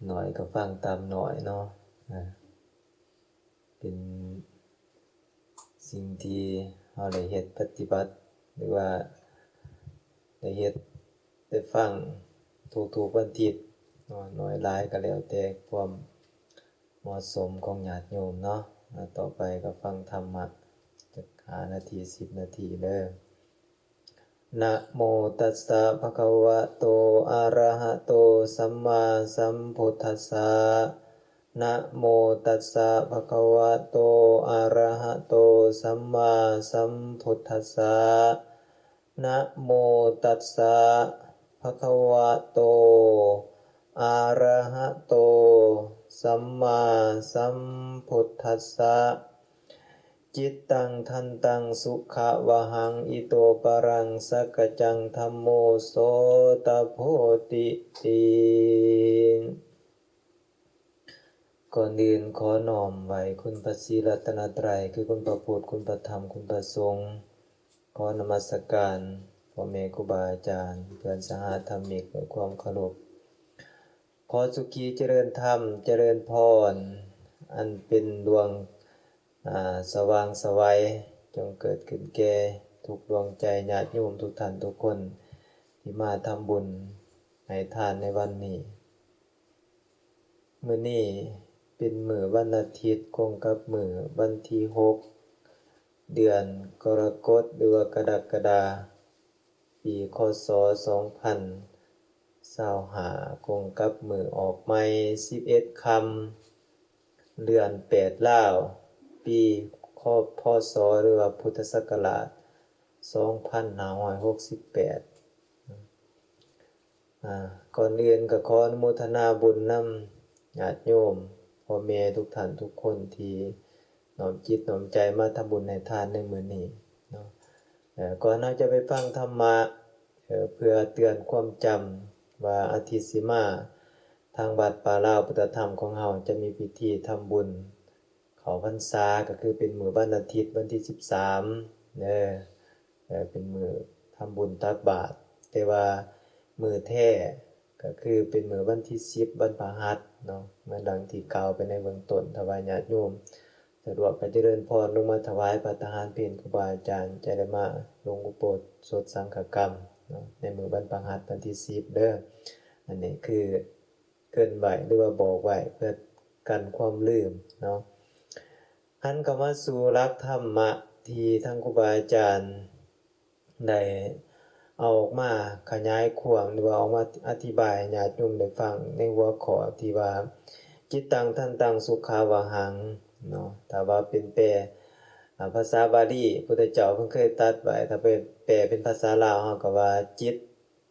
หน่อยก็ฟังตามหน่อยเนาะเป็นสิ่งที่เราได้เฮ็ดปฏิบัติหรือว่าได้เฮ็ดได้ฟังทุกๆวันอาทิตย์เนาะน้อยหลายก็แล้วแต่ความเหมาะสมของญาติโยมเนาะต่อไปก็ฟังธรรมะจัก5นาที10นาทีเด้อนะโมตัสสะภะคะวะโตอะระหะโตสัมมาสัมพุทธัสสะนะโมตัสสะภะคะวะโตอะระหะโตสัมมาสัมพุทธัสสะนะโมตัสสะภะคะวะโตอะระหะโตสัมมาสัมพุทธัสสะจิตตังทันตังสุขะวะหังอิโตปรังสักจังธัมโมโสตโพธิติก่อนอื่นขอน้อมไหวคุณพระศรีรัตนตรัยคือคุณพระพุทธคุณพระธรรมคุณพระสงฆ์ขอนมัสการพ่อแม่ครูบาอาจารย์เพื่อนสหธรรมิกด้วยความเคารพขอสุขีเจริญธรรมเจริญพรอันเป็นดวงสว่างไสวจงเกิดขึ้นแก่ทุกดวงใจญาติโยมทุกท่านทุกคนที่มาทำบุญให้ทานในวันนี้มื้อนี้เป็นมื้อวันอาทิตย์คงกับมื้อวันที่6เดือนกรกฎหรือว่ากรกฎาคมปีคศ2025คงกับมื้อออกใหม่11ค่ำเดือน8ลาวปีพศหรือว่าพุทธศักราช2568ก่อนอื่นก็ขออนุโมทนาบุญนำญาติโยมพ่อแม่ทุกท่านทุกคนที่น้อมจิตน้อมใจมาทำบุญให้ทานในมื้อนี้เนาะก่อนเราจะไปฟังธรรมะเพื่อเตือนความจำว่าอาทิตย์สิมาทางวัดป่าลาวพุทธธรรมของเราจะมีพิธีทำบุญเข้าพรรษาก็คือเป็นมื้อวันอาทิตย์วันที่13เด้อเป็นมื้อทำบุญตักบาตรแต่ว่ามื้อแท้ก็คือเป็นมื้อวันที่10วันพฤหัสเนาะเหมือนดังที่กล่าวไปในเบื้องต้นถวายญาติโยมสะดวกก็เจริญพรลงมาถวายภัตตาหารเพลครูบาอาจารย์จะได้มาลงอุโบสถสวดสังฆกรรมเนาะในมื้อวันพฤหัสวันที่10เด้ออันนี้คือเกริ่นไว้หรือว่าบอกไว้เพื่อกันความลืมเนาะหันเข้ามาสู่หลักธรรมะที่ทางครูบาอาจารย์ได้เอาออกมาขยายความหรือว่าเอามาอธิบายให้ญาติโยมได้ฟังในหัวข้อที่ว่าจิตตังทันตังสุขาวหังเนาะถ้าว่าเป็นแปลภาษาบาลีพุทธเจ้าเพิ่นเคยตรัสไว้ถ้าเป็นแปลเป็นภาษาลาวเฮาก็ว่าจิต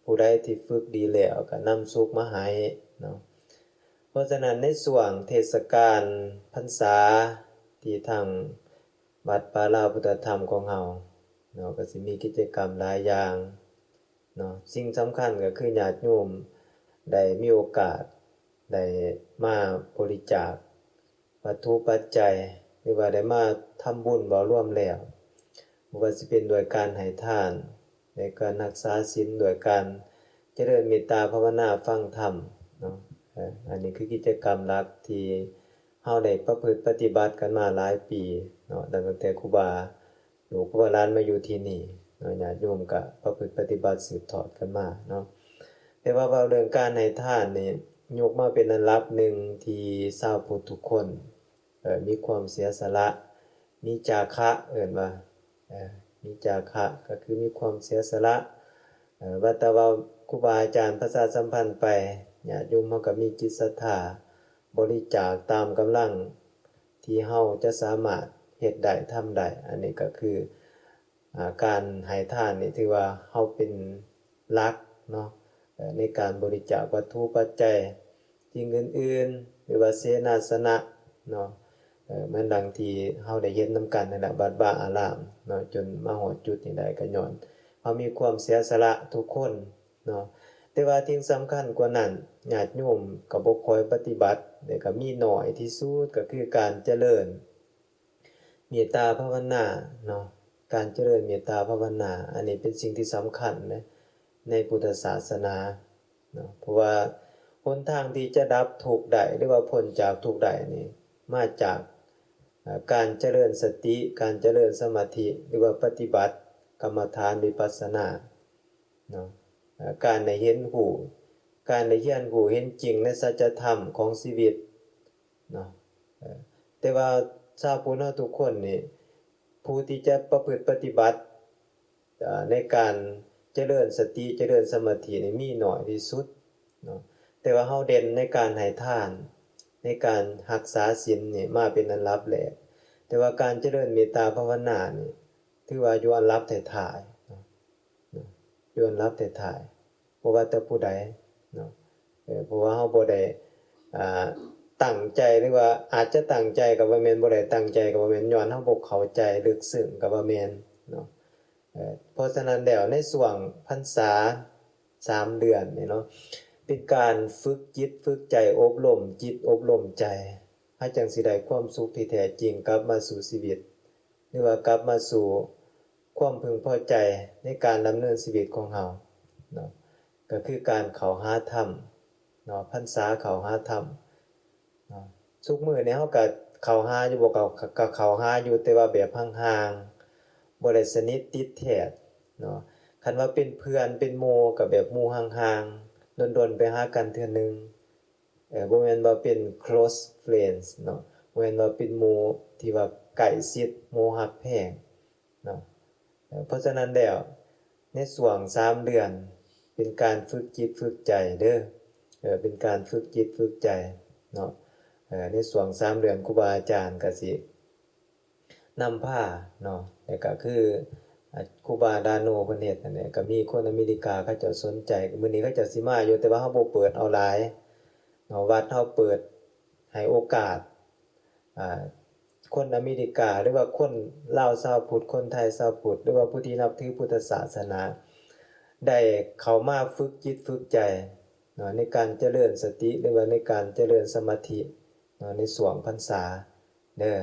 ผู้ใดที่ฝึกดีแล้วก็นำสุขมาให้เนาะเพราะฉะนั้นในช่วงเทศกาลพรรษาที่ทางวัดป่าลาวพุทธธรรมของเฮาเนาะก็สิมีกิจกรรมหลายอย่างเนาะสิ่งสำคัญก็คือญาติโยมได้มีโอกาสได้มาบริจาควัตถุปัจจัยหรือว่าได้มาทำบุญบ่ร่วมแล้วบ่ว่าสิเป็นด้วยการให้ทานในการรักษาศีลด้วยการเจริญเมตตาภาวนาฟังธรรมเนาะอันนี้คือกิจกรรมหลักที่เฮาได้ประพฤติปฏิบัติกันมาหลายปีเนาะตั้งแต่ครูบาลูกครูบาหลานมาอยู่ที่นี่เนาะญาติโยมก็ประพฤติปฏิบัติสืบทอดกันมาเนาะแต่ว่าเรื่องการให้ทานนี่ยกมาเป็นอันดับหนึ่งที่ชาวพุทธทุกคนมีความเสียสละมีจาคะเอิ้นว่ามีจาคะก็คือมีความเสียสละว่าแต่ว่าครูบาอาจารย์ประชาสัมพันธ์ไปญาติโยมเฮาก็มีจิตศรัทธาบริจาคตามกำลังที่เฮาจะสามารถเฮ็ดได้ทำได้อันนี้ก็คือการให้ทานนี่ถือว่าเฮาเป็นหลักเนาะในการบริจาควัตถุปัจจัยสิ่งอื่นๆหรือว่าเสนาสนะเนาะเหมือนดังที่เฮาได้เฮ็ดนำกันนั่นแหละวัดวาอารามเนาะจนมาฮอดจุดนี้ได้ก็ย้อนเฮามีความเสียสละทุกคนเนาะแต่ว่าที่สำคัญกว่านั้นญาติโยมก็บ่ค่อยปฏิบัติแต่ก็มีน้อยที่สุดก็คือการเจริญเมตตาภาวนาเนาะการเจริญเมตตาภาวนาอันนี้เป็นสิ่งที่สำคัญนะในพุทธศาสนาเนาะเพราะว่า หนทางที่จะดับทุกข์ได้หรือว่าพ้นจากทุกข์ได้นี่มาจากการเจริญสติการเจริญสมาธิหรือว่าปฏิบัติกรรมฐานวิปัสสนาเนาะการได้เห็นหูการได้เรียนรู้เห็นจริงในสัจธรรมของชีวิตเนาะแต่ว่าชาวพุทธทุกคนนี่ผู้ที่จะประพฤติปฏิบัติในการเจริญสติเจริญสมาธินี่มีน้อยที่สุดเนาะแต่ว่าเฮาเด่นในการให้ทานในการรักษาศีลนี่มาเป็นอันดับแรกแต่ว่าการเจริญเมตตาภาวนานี่ถือว่าอยู่อันดับท้ายๆเนาะอยู่อันดับท้ายๆบ่ว่าแต่ผู้ใดเนาะเพราะว่าเฮาบ่ได้ตั้งใจหรือว่าอาจจะตั้งใจก็บ่แม่นบ่ได้ตั้งใจก็บ่แม่นย้อนเฮาบ่เข้าใจลึกซึ้งก็บ่แม่นเนาะเพราะฉะนั้นแล้วในช่วงพรรษา3เดือนนี่เนาะเป็นการฝึกจิตฝึกใจอบรมจิตอบรมใจให้จังสิได้ความสุขที่แท้จริงกลับมาสู่ชีวิตหรือว่ากลับมาสู่ความพึงพอใจในการดำเนินชีวิตของเฮาเนาะก็คือการเข้าหาธรรมเนาะพรรษาเข้าหาธรรมเนาะทุกมื้อนี้เฮาก็เข้าหาอยู่บ่ก็เข้าหาอยู่แต่ว่าแบบห่างๆบ่ได้สนิทติดแท้เนาะคันว่าเป็นเพื่อนเป็นหมู่ก็แบบหมู่ห่างๆดนๆไปหากันเทื่อนึงบ่แม่นว่าเป็น close friends เนาะบ่แม่นว่าเป็นหมู่ที่ว่าใกล้ชิดหมู่ฮักแพงเนาะเพราะฉะนั้นแล้วในช่วง3เดือนเป็นการฝึกจิตฝึกใจเด้อเป็นการฝึกจิตฝึกใจเนาะในช่วง3เดือนครูบาอาจารย์ก็สินำพาเนาะแล้วก็คือครูบาดาโนเพิ่นเฮ็ดนั่นแหละก็มีคนอเมริกาเขาเจ้าสนใจมื้อนี้เขาเจ้าสิมาอยู่แต่ว่าเฮาบ่เปิดเอาหลายเนาะวัดเฮาเปิดให้โอกาสคนอเมริกาหรือว่าคนลาวชาวพุทธคนไทยชาวพุทธหรือว่าผู้ที่นับถือพุทธศาสนาได้เข้ามาฝึกจิตฝึกใจเนาะในการเจริญสติหรือว่าในการเจริญสมาธิเนาะในช่วงพรรษาเด้อ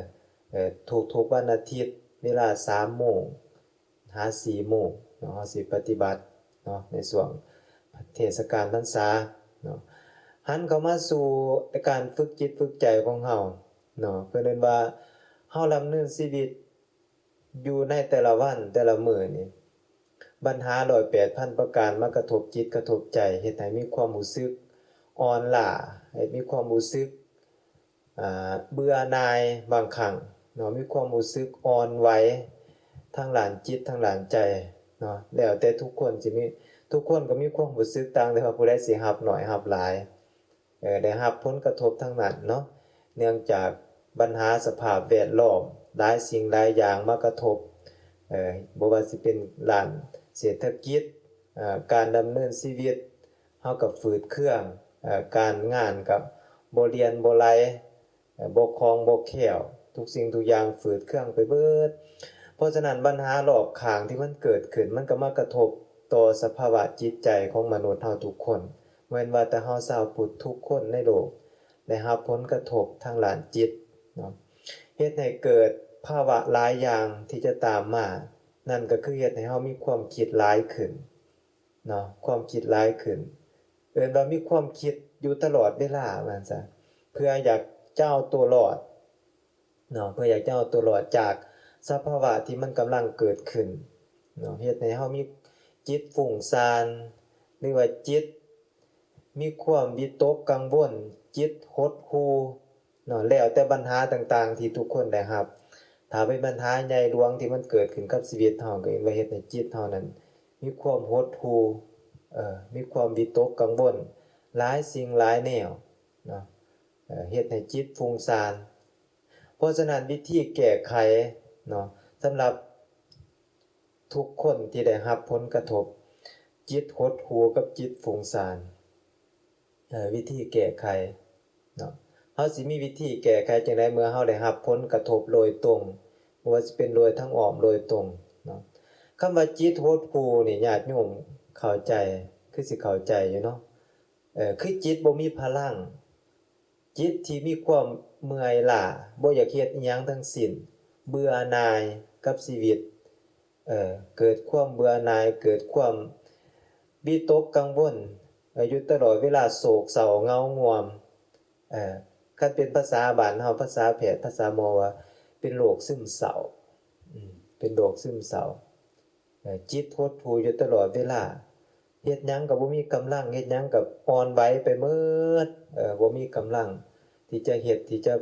ทุกๆวันอาทิตย์เวลา 3:00 นหา 4:00 นเนาะเฮาสิปฏิบัติเนาะในช่วงเทศกาลพรรษาเนาะหันเข้ามาสู่การฝึกจิตฝึกใจของเฮาเนาะเพิ่นเอิ้นว่าเฮาดำเนินชีวิตอยู่ในแต่ละวันแต่ละมื้อนี่ปัญหา108,000ประการมากระทบจิตกระทบใจเฮ็ดให้มีความรู้สึกอ่อนล้าให้มีความรู้สึกเบื่อหน่ายบางครั้งเนาะมีความรู้สึกอ่อนไหวทางด้านจิตทางด้านใจเนาะแล้วแต่ทุกคนสิมีทุกคนก็มีความรู้สึกต่างแต่ว่าผู้ใดสิรับน้อยรับหลายได้รับผลกระทบทั้งนั้นเนาะเนื่องจากปัญหาสภาพแวดล้อมหลายสิ่งหลายอย่างมากระทบบ่ว่าสิเป็นด้านเศรษฐกิจการดำเนินชีวิตเฮาก็ฝืดเครื่องการงานก็บ่เรียนบ่ไหลบ่คล่องบ่แคล่วทุกสิ่งทุกอย่างฝืดเครื่องไปเบิดเพราะฉะนั้นปัญหารอบข้างที่มันเกิดขึ้นมันก็มากระทบต่อสภาวะจิตใจของมนุษย์เฮาทุกคนบ่แม่นว่าแต่เฮาชาวพุทธทุกคนในโลกได้รับผลกระทบทางด้านจิตเนาะเฮ็ดให้เกิดภาวะหลายอย่างที่จะตามมานั่นก็คือเฮ็ดให้เฮามีความคิดหลายขึ้นเนาะความคิดหลายขึ้นเอิ้นว่ามีความคิดอยู่ตลอดเวลาว่าซั่นซะเพื่ออยากจะเอาตัวรอดเนาะเพื่ออยากจะเอาตัวรอดจากสภาวะที่มันกำลังเกิดขึ้นเนาะเฮ็ดให้เฮามีจิตฟุ้งซ่านหรือว่าจิตมีความวิตกกังวลจิตหดหู่เนาะแล้วแต่ปัญหาต่างๆที่ทุกคนได้รับถ้าเป็นปัญหาใหญ่หลวงที่มันเกิดขึ้นกับชีวิตเฮาก็เฮ็ดว่าเฮ็ดให้จิตเฮานั้นมีความหดหู่มีความวิตกกังวลหลายสิ่งหลายแนวเนาะเฮ็ดให้จิตฟุ้งซ่านเพราะฉะนั้นวิธีแก้ไขเนาะสำหรับทุกคนที่ได้รับผลกระทบจิตหดหู่กับจิตฟุ้งซ่านวิธีแก้ไขเนาะเฮาสิมีวิธีแก้ไขจังได๋เมื่อเฮาได้รับผลกระทบโดยตรงบ่ว่าสิเป็นโดยทางอ้อมโดยตรงเนาะคำว่าจิตหดหู่นี่ญาติโยมเข้าใจคือสิเข้าใจอยู่เนาะคือจิตบ่มีพลังจิตที่มีความเมื่อยล้าบ่อยากเฮ็ดอิหยังทั้งสิ้นเบื่อหน่ายกับชีวิตเกิดความเบื่อหน่ายเกิดความวิตกกังวล อยู่ตลอดเวลาโศกเศร้าเหงาง่วมคันเป็นภาษาบ้านเฮาภาษาแพทย์ภาษาหมอว่าเป็นโรคซึมเศร้าเป็นโรคซึมเศร้าจิตหดหู่อยู่ตลอดเวลาเฮ็ดหยังก็บ่มีกำลังเฮ็ดหยังก็อ่อนไหวไปหมดบ่มีกำลังที่จะเฮ็ดที่จะ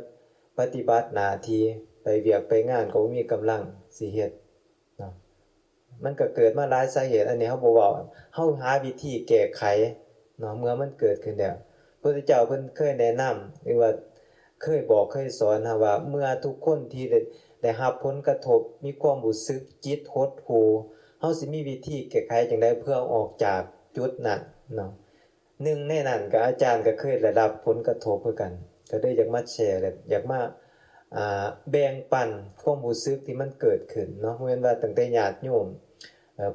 ปฏิบัติหน้าที่ไปเวียกไปงานก็บ่มีกำลังสิเฮ็ดเนาะมันก็เกิดมาหลายสาเหตุอันนี้เฮาบ่เว้าเฮาหาวิธีแก้ไขเนาะเมื่อมันเกิดขึ้นแล้วพระพุทธเจ้าเพิ่นเคยแนะนำหรือว่าเคยบอกเคยสอนว่าเมื่อทุกคนที่ได้รับผลกระทบมีความรู้สึกจิตหดหู่เฮาสิมีวิธีแก้ไขจังได๋เพื่อออกจากจุดนั้นเนาะหนึ่งในนั้นก็อาจารย์ก็เคยได้รับผลกระทบคือกันก็เลยอยากมาแชร์อยากมาแบ่งปันความรู้สึกที่มันเกิดขึ้นเนาะบ่แม่นว่าตั้งแต่ญาติโยม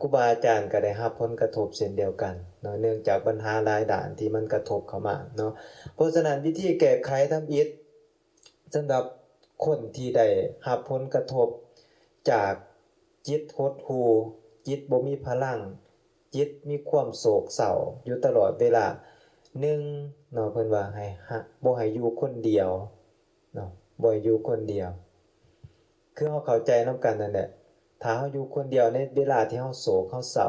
ครูบาอาจารย์ก็ได้รับผลกระทบเช่นเดียวกันเนาะเนื่องจากปัญหาหลายด้านที่มันกระทบเข้ามาเนาะเพราะฉะนั้นวิธีแก้ไขทำอิฐสำหรับคนที่ได้รับผลกระทบจากจิตหดหู่จิตบ่มีพลังจิตมีความโศกเศร้าอยู่ตลอดเวลา1เนาะเพิ่นว่าให้บ่ให้อยู่คนเดียวเนาะบ่ให้อยู่คนเดียวคือเฮาเข้าใจนำกันนั่นแหละถ้าเฮาอยู่คนเดียวในเวลาที่เฮาโศกเฮาเศร้า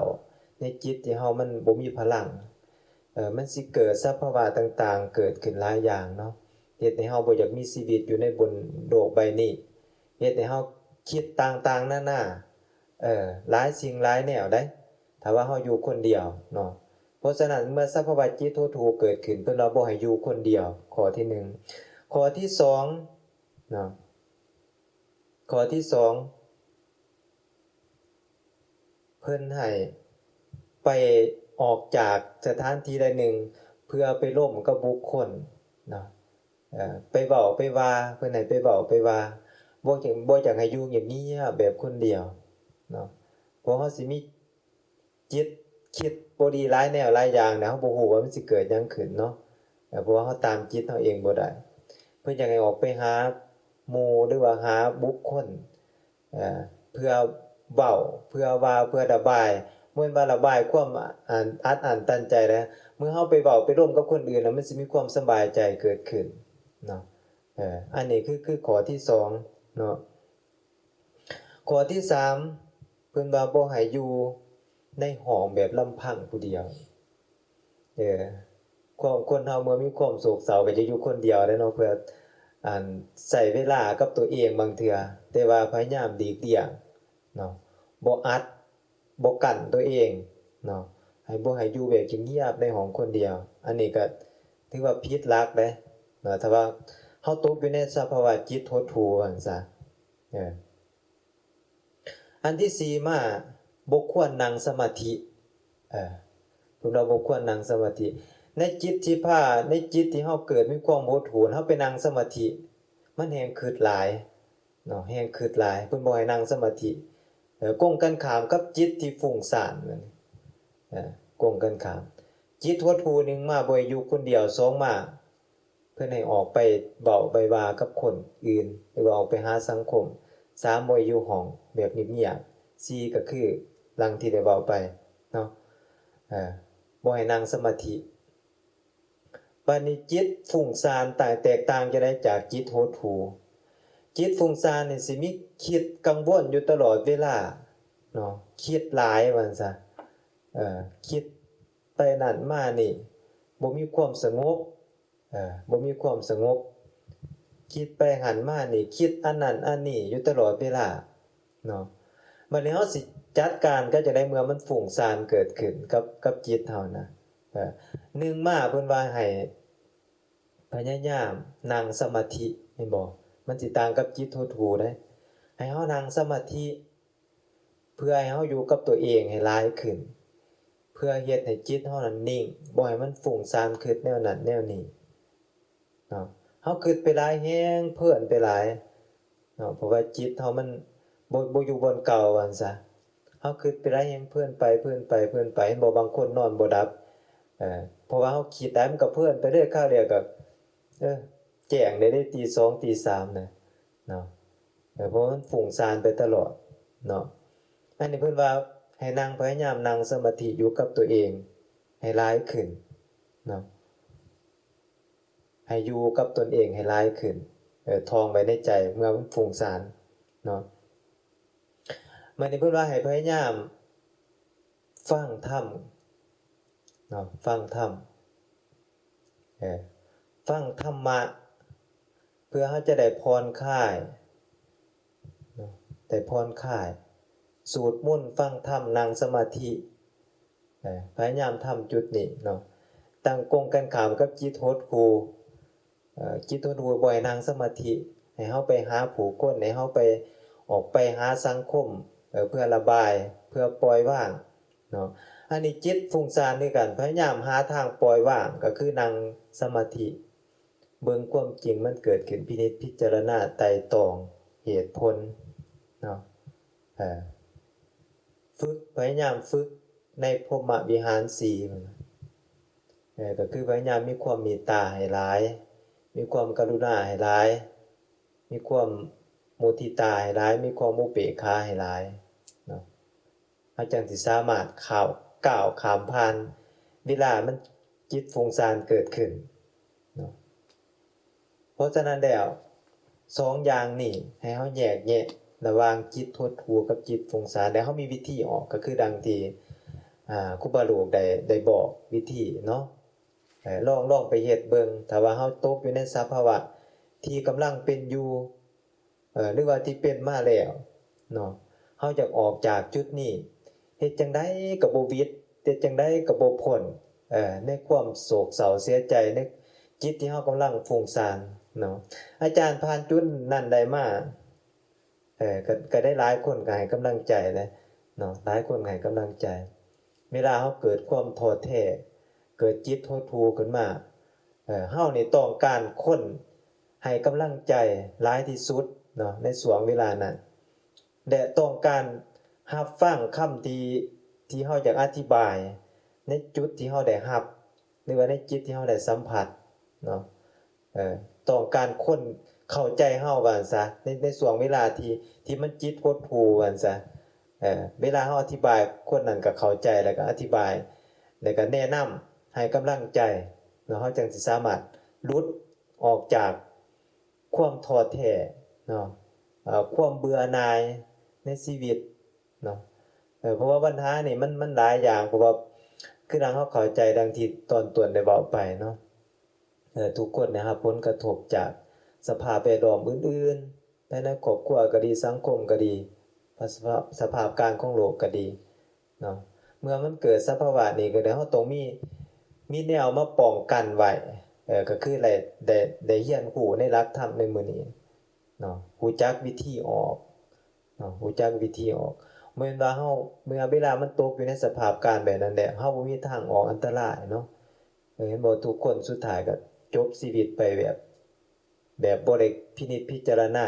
ในจิตที่เฮามันบ่มีพลังมันสิเกิดสภาวะต่างๆเกิดขึ้นหลายอย่างเนาะเฮ็ดให้เฮาบ่อยากมีชีวิตอยู่ในบนโลกใบนี้เฮ็ดให้เฮาคิดต่างๆนานาหลายสิ่งหลายแนวได้ถ้าว่าเฮาอยู่คนเดียวเนาะเพราะฉะนั้นเมื่อสภาวะจิตหดหู่เกิดขึ้นเพิ่นว่าบ่ให้อยู่คนเดียวข้อที่1ข้อที่2เนาะข้อที่2เพิ่นให้ไปออกจากสถานที่ใดหนึ่งเพื่อไปร่วมกับบุคคลเนาะไปเว้าไปว่าเพิ่นให้ไปเว้าไปว่าบ่อยากให้อยู่เงียบๆแบบคนเดียวเนาะเพราะเฮาสิมีจิตคิดบ่ดีหลายแนวหลายอย่างนะเฮาบ่ฮู้ว่ามันสิเกิดหยังขึ้นเนาะเพราะว่าเฮาตามจิตเฮาเองบ่ได้เพิ่นอยากให้ออกไปหาหมู่หรือว่าหาบุคคลเพื่อเว้าเพื่อว่าเพื่อระบายบ่แม่นว่าระบายความอัดอั้นตันใจนะเมื่อเฮาไปเว้าไปร่วมกับคนอื่นแล้วมันสิมีความสบายใจเกิดขึ้นเนาะอันนี้คือข้อที่2เนาะข้อที่3เพิ่นว่าบ่ให้อยู่ในห้องแบบลำพังผู้เดียวความคนเฮาเมื่อมีความโศกเศร้าก็จะอยู่คนเดียวแหละเนาะเพื่อใช้เวลากับตัวเองบางเทื่อแต่ว่าพยายามหลีกเลี่ยงเนาะบ่อัดบ่กั้นตัวเองเนาะให้บ่ให้อยู่แบบเงียบๆในห้องคนเดียวอันนี้ก็ถือว่าผิดหลักเด้เนาะถ้าว่าเฮาตกอยู่ในสภาวะจิตหดหู่ว่าซั่นซะอันที่4มาบ่ควรนั่งสมาธิพวกเราบ่ควรนั่งสมาธิในจิตที่เฮาเกิดมีความหดหู่เฮาไปนั่งสมาธิมันแฮงคิดหลายเนาะแฮงคิดหลายเพิ่นบ่ให้นั่งสมาธิกงกันข้ามกับจิตที่ฟุ้งซ่านนั่นกงกันข้ามจิตหดหู่1มาบ่ให้อยู่คนเดียว2มาเพิ่นให้ออกไปเว้าไปว่ากับคนอื่นหรือว่าออกไปหาสังคม3บ่ให้อยู่ห้องแบบเงียบๆ4ก็คือดังที่ได้เว้าไปเนาะบ่ให้นั่งสมาธิบัดนี้จิตฟุ้งซ่านแตกต่างจังได๋จากจิตหดหู่จิตฟุ้งซ่านนี่สิมีคิดกังวลอยู่ตลอดเวลาเนาะคิดหลายว่าซั่นซะคิดไปนั่นมานี่บ่มีความสงบบ่มีความสงบคิดไปหันมานี่คิดอันนั้นอันนี้อยู่ตลอดเวลาเนาะบัดนี้เฮาสิจัดการก็จะได้เมื่อมันฟุ้งซ่านเกิดขึ้นกับจิตเฮานะ1มาเพิ่นว่าให้พยายามนั่งสมาธิแม่นบ่มันสิต่างกับจิตหดหู่เด้ให้เฮานั่งสมาธิเพื่อให้เฮาอยู่กับตัวเองให้หลายขึ้นเพื่อเฮ็ดให้จิตเฮานั้นนิ่งบ่ให้มันฟุ้งซ่านคิดแนวนั้นแนวนี้เนาะเฮาคิดไปหลายแฮงเพ้อไปหลายเนาะเพราะว่าจิตเฮามันบ่อยู่บนเก่าว่าซั่นซะเฮาคิดไปหลายแฮงเพิ่นไปเห็นบ่บางคนนอนบ่หลับเพราะว่าเฮาคิดได้มันก็เพิ่นไปเรื่อยคราวเดียวก็แจ้งได้ตี2ตี3น่ะเนาะเพราะมันฟุ้งซ่านไปตลอดเนาะอันนี้เพิ่นว่าให้นั่งพยายามนั่งสมาธิอยู่กับตัวเองให้หลายขึ้น เนาะให้อยู่กับตนเองให้หลายขึ้นท่องไว้ในใจเมื่อมันฟุ้งซ่านเนาะมื้อนี้เพิ่นว่าให้พยายามฟังธรรมเนาะฟังธรรมฟังธรรมะเพื่อเราจะได้ผ่อนคลายเนาะได้ผ่อนคลายสวดมนต์ฟังธรรมนั่งสมาธิพยายามทำจุดนี้เนาะตั้งกงกันข้ามกับจิตหดหู่จิตหดหู่บ่อยนั่งสมาธิให้เฮาไปหาผู้คนให้เฮาไปออกไปหาสังคมเพื่อระบายเพื่อปล่อยวางเนาะอันนี้จิตฟุ้งซ่านด้วยกันพยายามหาทางปล่อยวางก็คือนั่งสมาธิเบิ่งความจริงมันเกิดขึ้นพินิจพิจารณาไตร่ตรองเหตุผลเนาะฝึกพยายามฝึกในพรหมวิหาร4ก็คือพยายามมีความเมตตาให้หลายมีความกรุณาให้หลายมีความมุทิตาให้หลายมีความอุเบกขาให้หลายเนาะอาจารย์สิสามารถก้าวข้ามผ่านเวลามันจิตฟุ้งซ่านเกิดขึ้นเนาะเพราะฉะนั้นแล้ว2อย่างนี้ให้เฮาแยกแยะระหว่างจิตหดหู่กับจิตฟุ้งซ่านแล้วเฮามีวิธีออกก็คือดังที่ครูบาหลวงได้บอกวิธีเนาะลองไปเฮ็ดเบิ่งถ้าว่าเฮาตกอยู่ในสภาวะที่กำลังเป็นอยู่หรือว่าที่เป็นมาแล้วเนาะเฮาอยากออกจากจุดนี้เฮ็ดจังได๋ก็บ่วิตเฮ็ดจังได๋ก็บ่พ้นในความโศกเศร้าเสียใจในจิตที่เฮากำลังฟุ้งซ่านเนาะอาจารย์ผ่านจุดนั้นได้มาก็ได้หลายคนก็ให้กำลังใจนะเนาะหลายคนให้กำลังใจเวลาเฮาเกิดความท้อแท้เกิดจิตหดหู่ขึ้นมาเฮานี่ต้องการคนให้กำลังใจหลายที่สุดเนาะในช่วงเวลานั้นและต้องการรับฟังคำที่เฮาอยากอธิบายในจุดที่เฮาได้รับหรือว่าในจิตที่เฮาได้สัมผัสเนาะต้องการคนเข้าใจเฮาว่าซั่นซะในช่วงเวลาที่มันจิตหดหู่ว่าซั่นซะเวลาเฮาอธิบายคนนั้นก็เข้าใจแล้วก็อธิบายแล้วก็แนะนำให้กำลังใจเนาะเฮาจังสิสามารถหลุดออกจากความท้อแท้เนาะความเบื่อหน่ายในชีวิตเนาะเพราะว่าปัญหานี่มันหลายอย่างเพราะว่าคือดังเฮาเข้าใจดังที่ตอนต้นได้เว้าไปเนาะทุกคนนะครับผลกระทบจากสภาพแวดล้อมอื่นๆภายในครอบครัวก็ดีสังคมก็ดีสภาพการของโลกก็ดีเนาะเมื่อมันเกิดสภาวะนี้ก็เฮาต้องมีแนวมาป้องกันไว้ก็คือได้เรียนรู้ในหลักธรรมในมื้อนี้เนาะรู้จักวิธีออกเนาะรู้จักวิธีออกเมื่อว่าเฮาเมื่อเวลามันตกอยู่ในสภาพการแบบนั้นแหละเฮาบ่มีทางออกอันตรายเนาะเห็นบ่ทุกคนสุดท้ายก็จบชีวิตไปแบบบ่ได้พินิจพิจารณา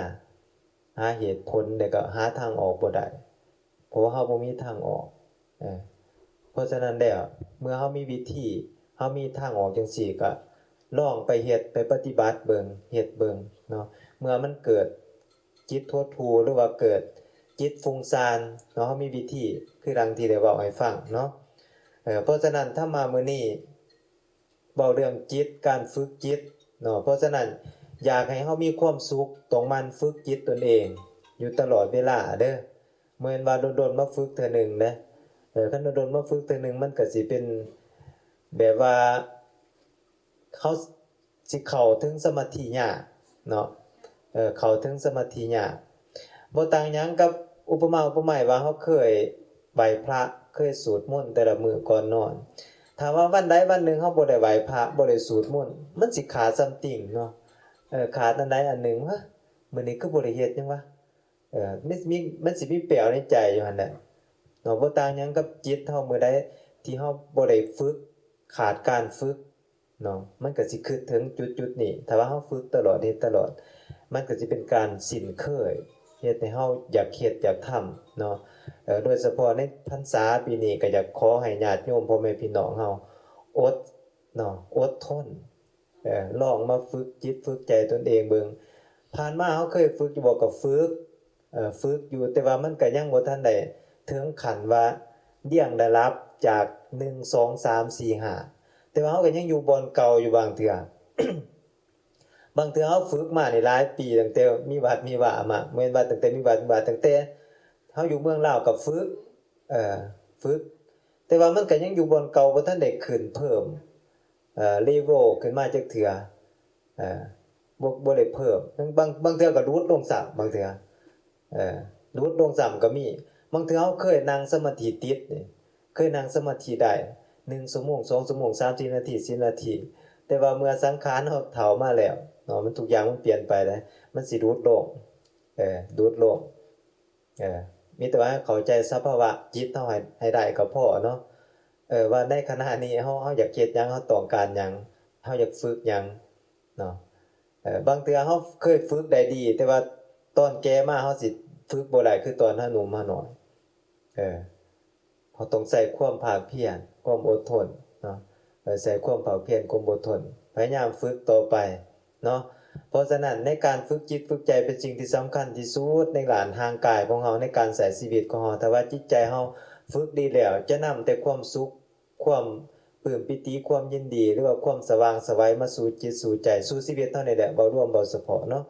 หาเหตุผลแล้วก็หาทางออกบ่ได้เพราะว่าเฮาบ่มีทางออกเพราะฉะนั้นแล้วเมื่อเฮามีวิธีเฮามีทางออกจังซี่ก็ลองไปเฮ็ดไปปฏิบัติเบิ่งเฮ็ดเบิ่งเนาะเมื่อมันเกิดจิตหดหู่หรือว่าเกิดจิตฟุ้งซ่านเนาะเฮามีวิธีคือดังที่ได้เว้าให้ฟังเนาะเพราะฉะนั้นถ้ามามื้อนี้เว้าเรื่องจิตการฝึกจิตเนาะเพราะฉะนั้นอยากให้เฮามีความสุขต้องหมั่นฝึกจิตตนเองอยู่ตลอดเวลาเด้อเหมือนว่าโดนๆมาฝึกเทื่อนึงนะคันโดนๆมาฝึกเทื่อนึงมันก็สิเป็นแบบว่าเขาสิเข้าถึงสมาธิยากเนาะเข้าถึงสมาธิยากบ่ต่างหยังกับอุปมาอุปไมยว่าเฮาเคยไหว้พระเคยสวดมนต์แต่ละมื้อก่อนนอนถ้าว่าวันใดวันหนึ่งเฮาบ่ได้ไหว้พระบ่ได้สวดมนต์มันสิขาด something เนาะขาดอันใดอันหนึ่งวะมื้อนี้คือบ่ได้เฮ็ดหยังวะมันสิมีแป๋วในใจอยู่หั่นแหละเนาะบ่ต่างหยังกับจิตเฮามื้อใดที่เฮาบ่ได้ฝึกขาดการฝึกเนาะมันก็สิคิดถึงจุดๆนี้ถ้าว่าเฮาฝึกตลอดเฮ็ดตลอดมันก็สิเป็นการสิ้นเคยเฮ็ดให้เฮาอยากเฮ็ดอยากทำเนาะโดยเฉพาะในพรรษาปีนี้ก็อยากขอให้ญาติโยมพ่อแม่พี่น้องเฮาอดเนาะอดทนลองมาฝึกจิตฝึกใจตนเองเบิ่งผ่านมาเฮาเคยฝึกอยู่บ่ก็ฝึกอยู่แต่ว่ามันก็ยังบ่ทันได้ถึงขั้นว่าเลี่ยงได้รับจาก1 2 3 4 5 แต่ว่าเฮาก็ยังอยู่บ่อนเก่าอยู่บางเทื่อ บางเทื่อเฮาฝึกมานี่หลายปีตั้งแต่มีวัดมีว่ามาแม่นว่าตั้งแต่มีวัดมีว่าตั้งแต่เฮาอยู่เมืองลาวก็ฝึกฝึกแต่ว่ามันก็ยังอยู่บ่อนเก่าบ่ทันได้ขึ้นเพิ่มเลเวลขึ้นมาจักเทื่อเอ่อบ่ได้เพิ่มบางเทื่อก็รูดลงซ้ํบางเทื่อรูดลงซ้ํก็มีบางเทื่อเฮาเคยนั่งสมาธิติดนี่เคยนั่งสมาธิได้1ชั่วโมง2ชั่วโมง30นาที10นาทีแต่ว่าเมื่อสังขารเฮาเฒ่ามาแล้วเนาะมันทุกอย่างมันเปลี่ยนไปแล้วมันสิรูดลงรูดลงมีแต่ว่าเข้าใจสภาวะจิตเฮาให้ได้ก็พอเนาะว่าในขณะนี้เฮาอยากเฮ็ดหยังเฮาต้องการหยังเฮาอยากฝึกหยังเนาะบางเทื่อเฮาเคยฝึกได้ดีแต่ว่าตอนแก่มาเฮาสิฝึกบ่ได้คือตอนเฮาหนุ่มเฮาน้อยเฮาต้องใช้ความภาคเพียรความอดทนเนาะใช้ความภาคเพียรความอดทนพยายามฝึกต่อไปเนาะเพราะฉะนั้นในการฝึกจิตฝึกใจเป็นสิ่งที่สำคัญที่สุดในการทางกายของเฮาในการใช้ชีวิตของเฮาถ้าว่าจิตใจเฮาฝึกดีแล้วจะนำแต่ความสุขความปลื้มปิติความยินดีหรือว่าความสว่างไสวมาสู่จิตสู่ใจสู่ชีวิตเฮานี่แหละบ่รวมบ่เฉพาะเนาะ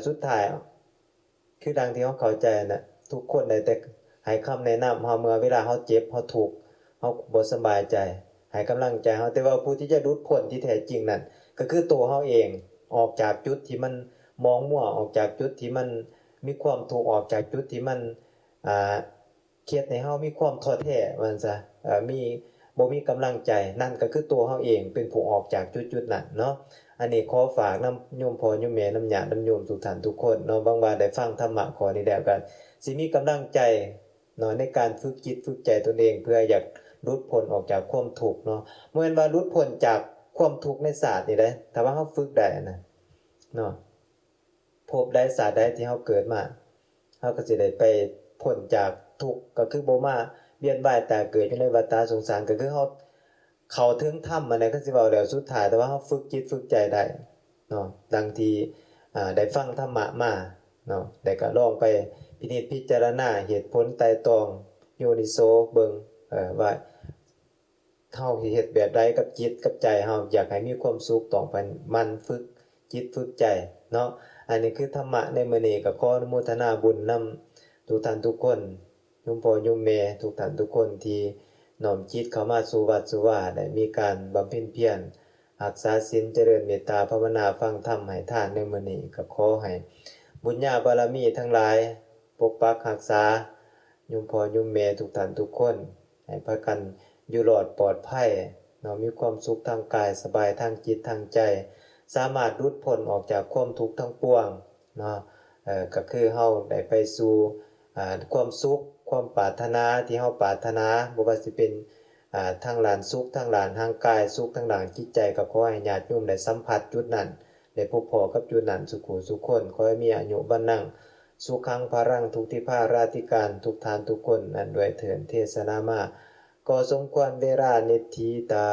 สุดท้ายคือดังที่เฮาเข้าใจน่ะทุกคนได้แต่ให้คำแนะนำเฮาเมื่อเวลาเฮาเจ็บเฮาทุกข์เฮาบ่สบายใจให้กำลังใจเฮาแต่ว่าผู้ที่จะหลุดพ้นที่แท้จริงนั่นก็คือตัวเฮาเองออกจากจุดที่มันมองมั่วออกจากจุดที่มันมีความทุกข์ออกจากจุดที่มันเครียดให้เฮามีความท้อแท้ว่าซั่นซะมีบ่มีกำลังใจนั่นก็คือตัวเฮาเองเป็นผู้ออกจากจุดๆนั้นเนาะอันนี้ขอฝากนำโยมพ่อโยมแม่นำญาตินำโยมทุกท่านทุกคนเนาะบางว่าได้ฟังธรรมะข้อนี้แล้วก็สิมีกำลังใจเนาะในการฝึกจิตฝึกใจตนเองเพื่ออยากหลุดพ้นออกจากความทุกข์เนาะบ่แม่นว่าหลุดพ้นจากความทุกข์ในศาสตร์นี่เด้ถ้าว่าเฮาฝึกได้นะเนาะภพใดศาสตร์ใดที่เฮาเกิดมาเฮาก็สิได้ไปพ้นจากทุกข์ก็คือบ่มาเวียนว่ายตายเกิดอยู่ในวัฏฏะสงสารก็คือเฮาเข้าถึงธรรมอันนั้นก็สิเว้าแล้วสุดท้ายแต่ว่าเฮาฝึกจิตฝึกใจได้เนาะดังที่ได้ฟังธรรมะมาเนาะได้ก็ลองไปพินิจพิจารณาเหตุผลไตร่ตรองโยนิโสเบิ่งว่าเฮาสิเฮ็ดแบบใดกับจิตกับใจเฮาอยากให้มีความสุขต้องไปมันฝึกจิตฝึกใจเนาะอันนี้คือธรรมะในมื้อนี้ก็ขออนุโมทนาบุญนำทุกท่านทุกคนโยมพ่อโยมแม่ทุกท่านทุกคนที่น้อมจิตเข้ามาสู่วัดสู่ว่าได้มีการบำเพ็ญเพียรรักษาศีลเจริญเมตตาภาวนาฟังธรรมให้ทานในมื้อนี้ก็ขอให้บุญญาบารมีทั้งหลายปกปักรักษาโยมพ่อโยมแม่ทุกท่านทุกคนให้พากันอยู่รอดปลอดภัยเนาะมีความสุขทางกายสบายทางจิตทางใจสามารถหลุดพ้นออกจากความทุกข์ทั้งปวงเนาะก็คือเฮาได้ไปสู่ความสุขความปรารถนาที่เฮาปรารถนาบ่ว่าสิเป็นทางด้านสุขทางด้านทางกายสุขทางด้านจิตใจก็ขอให้ญาติโยมได้สัมผัสจุดนั้นได้พบพ้อกับจุดนั้นสุขุสุขคนขอให้มีอายุบันนังสุขังภรังทุกทิพาราธิการทุกทานทุกคนนั้นด้วยเถิดเทศนามาก็สมควรเวลานิทธิตา